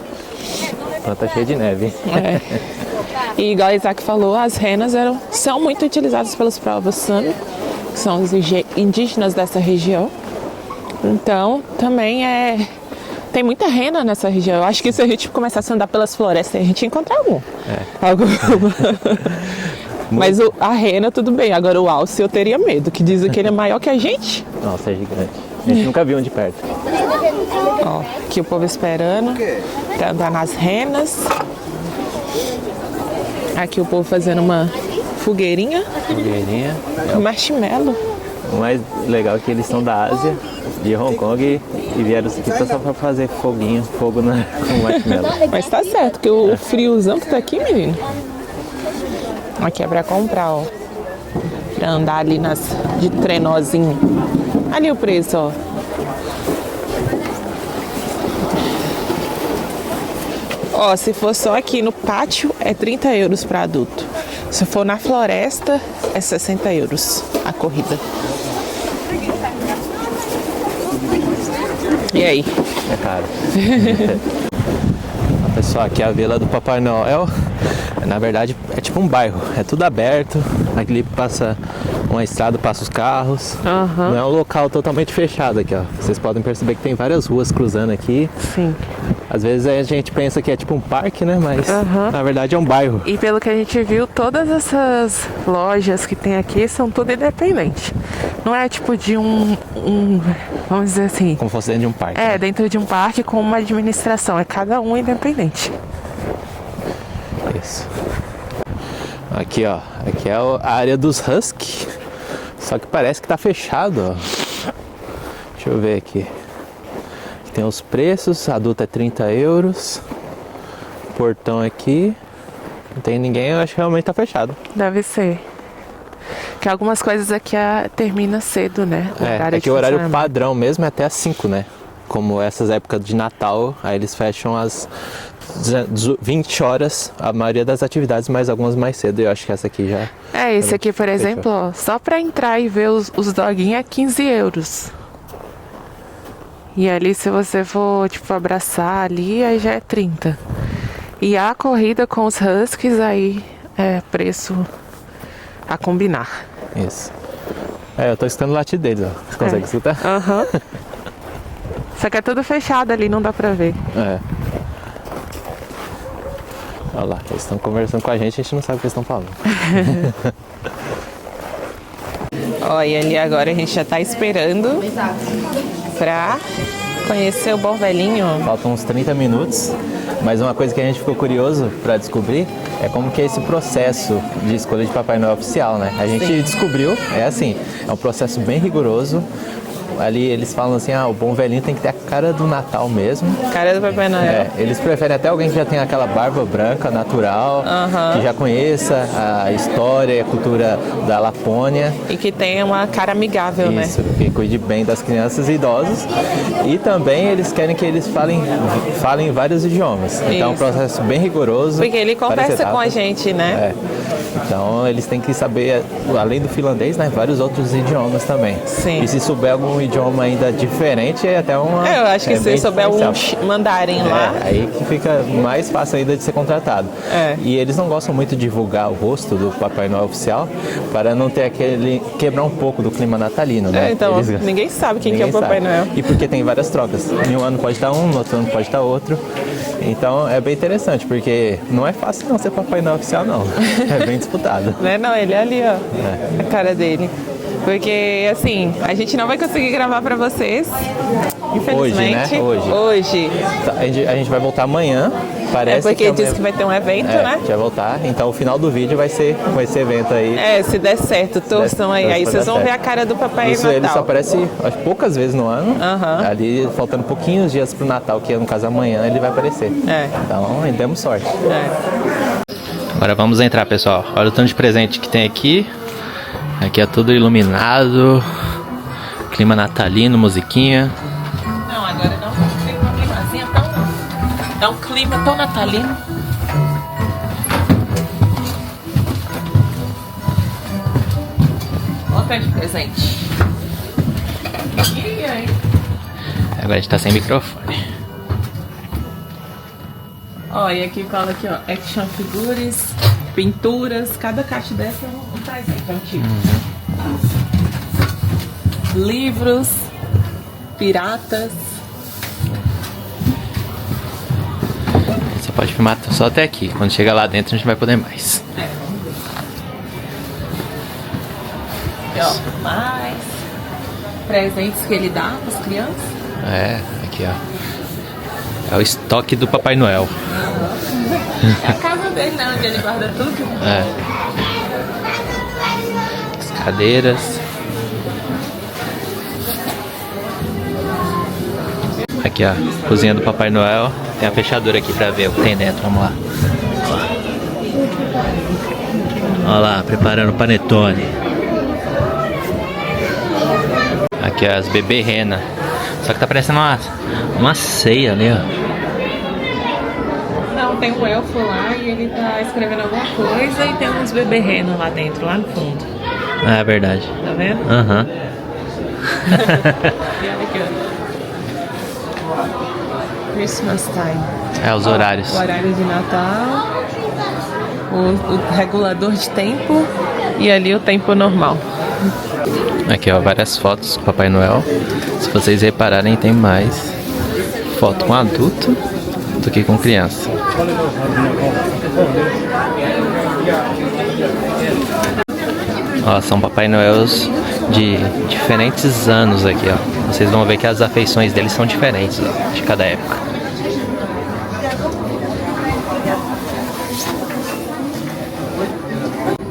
Planta cheia de neve. É. E igual a Isaac falou, as renas são muito utilizadas pelos povos Sami, que são os indígenas dessa região. Então, também tem muita rena nessa região. Eu acho que se a gente começasse a andar pelas florestas, a gente ia encontrar algum. Mas a rena, tudo bem. Agora o alce eu teria medo, que dizem que ele é maior que a gente. Nossa, é gigante. A gente nunca viu um de perto. Ó, aqui o povo esperando pra andar nas renas. Aqui o povo fazendo uma fogueirinha. Fogueirinha. Com marshmallow. O mais legal é que eles são da Ásia, de Hong Kong, e vieram aqui só pra fazer fogo com marshmallow. Mas tá certo, que o friozão que tá aqui, menino. Aqui é pra comprar, ó. Pra andar ali de trenózinho. Ali o preço, ó. Ó, se for só aqui no pátio, é 30 euros para adulto. Se for na floresta, é 60 euros a corrida. E aí? É caro. Pessoal, aqui é a Vila do Papai Noel. Na verdade, é tipo um bairro. É tudo aberto. Ali passa uma estrada, passa os carros. Não é um local totalmente fechado aqui, ó. Vocês podem perceber que tem várias ruas cruzando aqui. Sim. Às vezes a gente pensa que é tipo um parque, né? Mas na verdade é um bairro. E pelo que a gente viu, todas essas lojas que tem aqui são tudo independentes. Não é tipo de vamos dizer assim. Como se fosse dentro de um parque. É, dentro de um parque com uma administração. É cada um independente. Isso. Aqui, ó. Aqui é a área dos Husky. Só que parece que tá fechado, ó. Deixa eu ver aqui. Tem os preços, adulto é 30 euros. Portão aqui. Não tem ninguém, eu acho que realmente tá fechado. Deve ser. Que algumas coisas aqui termina cedo, né? É que o horário padrão mesmo é até às 5, né? Como essas épocas de Natal, aí eles fecham às 20 horas, a maioria das atividades, mas algumas mais cedo. Eu acho que essa aqui já... esse aqui, por exemplo, ó, só pra entrar e ver os doguinhos é 15 euros. E ali, se você for, tipo, abraçar ali, aí já é 30. E a corrida com os Huskies, aí é preço a combinar. Isso. Eu tô escutando o latido deles, ó. Você consegue escutar? Só que é tudo fechado ali, não dá pra ver. Olha lá, eles estão conversando com a gente não sabe o que eles estão falando. Ó, e ali agora a gente já tá esperando pra conhecer o Bom Velhinho. Faltam uns 30 minutos, mas uma coisa que a gente ficou curioso pra descobrir é como que é esse processo de escolha de Papai Noel oficial, né? A gente descobriu, é um processo bem rigoroso. Ali eles falam assim, o bom velhinho tem que ter a cara do Natal mesmo. Cara do Papai Noel. Eles preferem até alguém que já tem aquela barba branca, natural, que já conheça a história e a cultura da Lapônia. E que tenha uma cara amigável, né? Isso, que cuide bem das crianças e idosos. E também eles querem que eles falem vários idiomas. Então é um processo bem rigoroso. Porque ele conversa com a gente, né? Então eles têm que saber, além do finlandês, né, vários outros idiomas também. Sim. E se souber algum idioma ainda diferente, é até uma... eu acho que se souber um mandarim lá... aí que fica mais fácil ainda de ser contratado. E eles não gostam muito de divulgar o rosto do Papai Noel oficial, para não ter quebrar um pouco do clima natalino, né? Então, ninguém sabe quem que é o Papai Noel. E porque tem várias trocas. Em um ano pode estar um, no outro ano pode estar outro. Então é bem interessante, porque não é fácil não ser Papai Noel oficial, não. É bem disputado. Não, ele é ali, ó. A cara dele. Porque, assim, a gente não vai conseguir gravar pra vocês, infelizmente. Hoje. A gente vai voltar amanhã, parece. Porque diz que vai ter um evento, né? A gente vai voltar, então o final do vídeo vai ser com esse evento aí. Se der certo, torçam aí. Aí vocês vão ver a cara do Papai Natal. Ele só aparece poucas vezes no ano. Ali, faltando pouquinhos dias pro Natal, que é no caso amanhã, ele vai aparecer. Então, demos sorte. Agora vamos entrar, pessoal. Olha o tanto de presente que tem aqui. Aqui é tudo iluminado, clima natalino, musiquinha. Não, agora não tem uma climazinha tão... É um clima tão natalino. Olha o tanto de presente. Agora a gente tá sem microfone. Ó, e aqui fala aqui, ó, action figures, pinturas, cada caixa dessa é um presente, é um tipo. Livros, piratas. Você pode filmar só até aqui, quando chegar lá dentro a gente vai poder mais. Vamos ver. E, ó, mais presentes que ele dá para as crianças. Aqui, ó. É o estoque do Papai Noel. É a casa dele, né? Onde ele guarda tudo. As cadeiras. Aqui, ó. Cozinha do Papai Noel. Tem a fechadura aqui pra ver o que tem dentro. Vamos lá. Olha lá, preparando o panetone. Aqui, ó, as bebê rena. Só que tá parecendo uma ceia ali, ó. Não, tem um elfo lá e ele tá escrevendo alguma coisa e tem uns bebê reno lá dentro, lá no fundo. Ah, é verdade. Tá vendo? Aham. E olha aqui, ó. Christmas time. É, os horários. O horário de Natal, o regulador de tempo e ali o tempo normal. Aqui, ó, várias fotos com o Papai Noel. Se vocês repararem, tem mais foto com adulto do que com criança. Ó, são Papai Noels de diferentes anos aqui, ó. Vocês vão ver que as afeições deles são diferentes, ó, de cada época.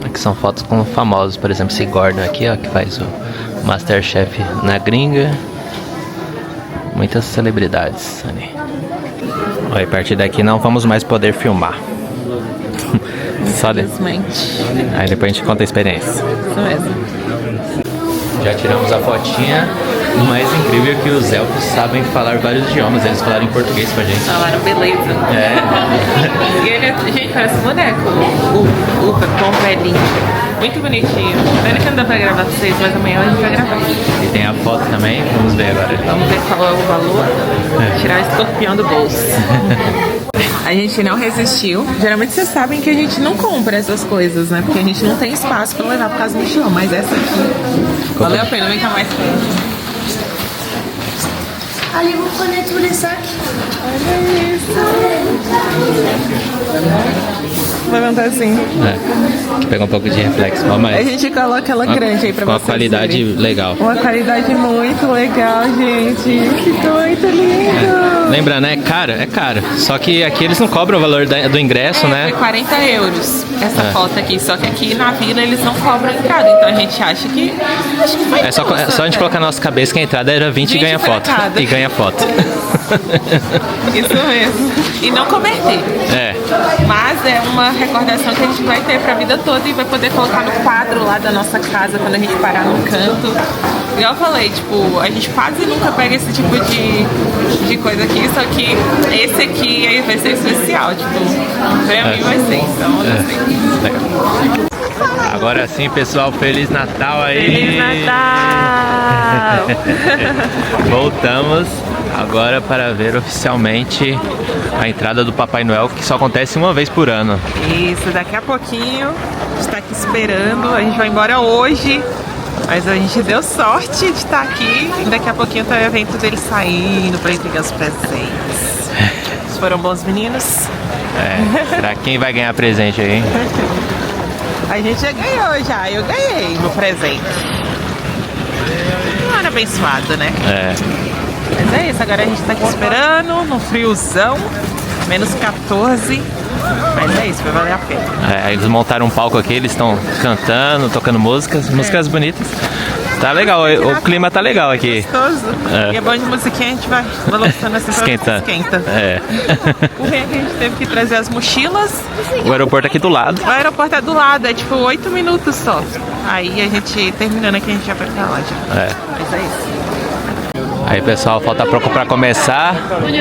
Aqui são fotos com famosos, por exemplo, esse Gordon aqui, ó, que faz o Masterchef na gringa. Muitas celebridades ali. Ó, e a partir daqui não vamos mais poder filmar. Só de... Aí depois a gente conta a experiência. Isso mesmo. Já tiramos a fotinha. O mais incrível é que os elfos sabem falar vários idiomas. Eles falaram em português com a gente. Falaram beleza. É. E ele, gente, parece um boneco. O com velhinho. Muito bonitinho. Pena que não dá pra gravar pra vocês, mas amanhã a gente vai gravar. E tem a foto também. Vamos ver agora. Vamos ver qual é o valor. Tirar o escorpião do bolso. A gente não resistiu. Geralmente vocês sabem que a gente não compra essas coisas, né? Porque a gente não tem espaço pra levar por causa do mochilão. Mas essa aqui valeu a pena. Vem cá mais. Allez, vous prenez tous les sacs. Olha isso. Levantar assim. É. Aqui pega um pouco de reflexo. Ó, mas A gente coloca ela grande aí pra com vocês uma qualidade verem. legal. Uma qualidade muito legal, gente. Ficou muito lindo. Lembrando, é caro, é caro. Só que aqui eles não cobram o valor do ingresso, né? Foi 40 euros essa foto aqui. Só que aqui na vila eles não cobram entrada. Então a gente acha que. Acho que foi É só a gente colocar na nossa cabeça que a entrada era 20 e ganha pra foto. cada. E ganha foto. Isso mesmo. E não converter. É. Mas é uma recordação que a gente vai ter pra vida toda e vai poder colocar no quadro lá da nossa casa quando a gente parar no canto. Igual eu falei, tipo, a gente quase nunca pega esse tipo de coisa aqui, só que esse aqui aí vai ser especial, tipo, pra mim vai ser, então assim. Agora sim, pessoal, Feliz Natal aí! Feliz Natal! Voltamos agora para ver oficialmente a entrada do Papai Noel, que só acontece uma vez por ano. Isso, daqui a pouquinho, a gente tá aqui esperando, a gente vai embora hoje, mas a gente deu sorte de estar aqui e daqui a pouquinho tá o evento dele saindo pra entregar os presentes. Vocês foram bons meninos? É, será quem vai ganhar presente aí? A gente já ganhou já, eu ganhei meu presente. Um ano abençoado, né? É. Mas é isso, agora a gente tá aqui esperando, no friozão, menos 14. Mas é isso, vai valer a pena. É, eles montaram um palco aqui, eles estão cantando, tocando músicas bonitas. Tá legal, o clima tá legal aqui. Gostoso. É. E é bom de musiquinha, a gente vai balançando assim pra esquenta. É. O ruim é que a gente teve que trazer as mochilas. O aeroporto aqui do lado. O aeroporto é do lado, é tipo 8 minutos só. Aí a gente, terminando aqui, a gente já vai pra lá já. É. Mas é isso. Aí, pessoal, falta pouco pra começar.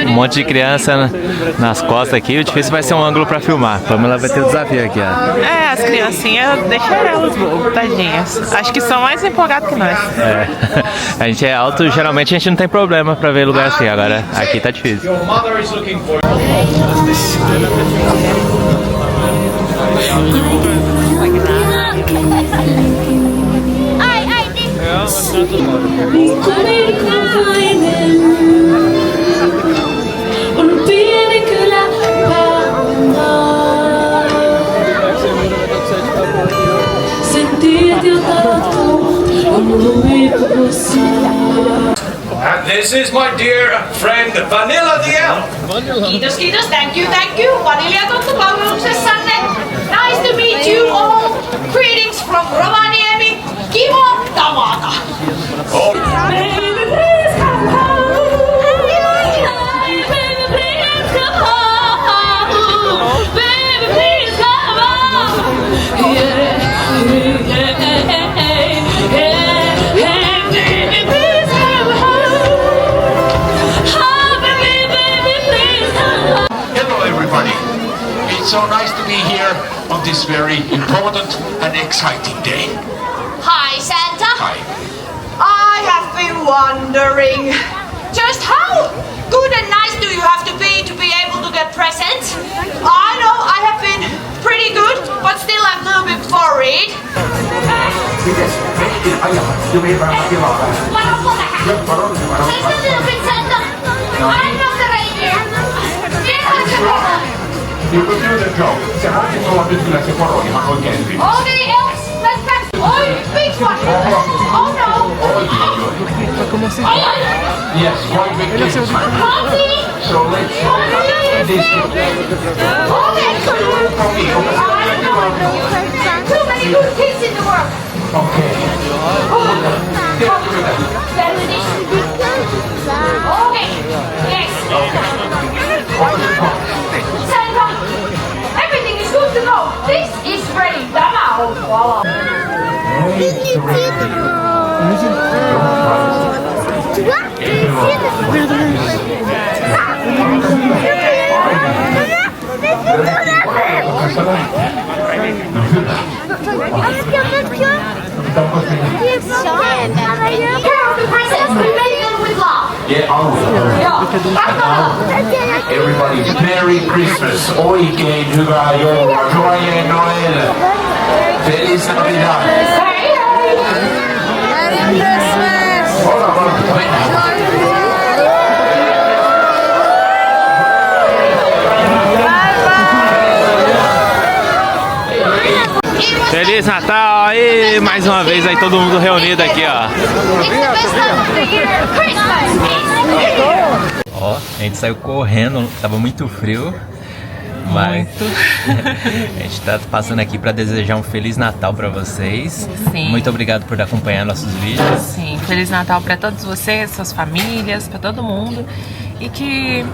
Um monte de criança nas costas aqui. O difícil vai ser um ângulo pra filmar. A Pamela vai ter o desafio aqui, ó. É, as criancinhas, deixa elas boas, tadinhas. Acho que são mais empolgadas que nós. É. A gente é alto, geralmente a gente não tem problema pra ver lugar assim. Agora, aqui tá difícil. Your mother is looking for And this is my dear friend Vanilla the Elf. Kiitos, kiitos. Thank you, thank you. Vanilja Tonttu palveluksessanne. Nice to meet you all. Greetings from Rovaniemi. Kiva tavata. Oh. Baby, please come home. Baby, please come home. Baby, please come home. Yeah, yeah, yeah, yeah. Baby, please come home. Oh, baby, please come home. Hello everybody. this very important and exciting day. Hi, Santa. Hi. I have been wondering, just how good and nice do you have to be able to get presents? I know I have been pretty good, but still I'm a little bit worried. Just a little bit, Santa. I'm not the reindeer. You could do the job. Se haluaisit olla nyt kyllä se poro ihan oikein hyvin. Okay, else, let's back. Oh, big one. Oh no. Yes, one big kiss. Coffee. So let's this. Too many good kids in the world. Okay. Okay. Yes. Santa, everything is good to go. This is ready. Tämä on valaa. Everybody's Merry Christmas. Oikein hyvää joulua. Joyeux Noel. Feliz Navidad. Merry Christmas! Feliz Natal aí, mais uma vez aí todo mundo reunido aqui, ó. Ó, a gente saiu correndo, tava muito frio, mas a gente tá passando aqui pra desejar um Feliz Natal pra vocês. Sim. Muito obrigado por acompanhar nossos vídeos. Sim, Feliz Natal pra todos vocês, suas famílias, pra todo mundo. E que,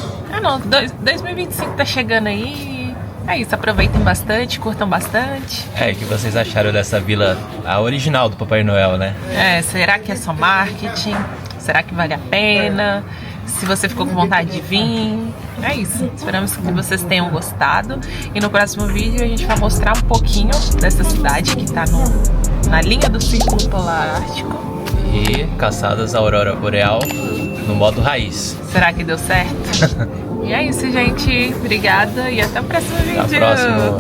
2025 tá chegando aí. É isso, aproveitem bastante, curtam bastante. É, o que vocês acharam dessa vila, a original do Papai Noel, né? Será que é só marketing? Será que vale a pena? Se você ficou com vontade de vir, é isso. Esperamos que vocês tenham gostado. E no próximo vídeo a gente vai mostrar um pouquinho dessa cidade que tá na linha do Círculo Polar Ártico. E caçadas à aurora boreal no modo raiz. Será que deu certo? E é isso, gente. Obrigada e até o próximo vídeo. Até o próximo.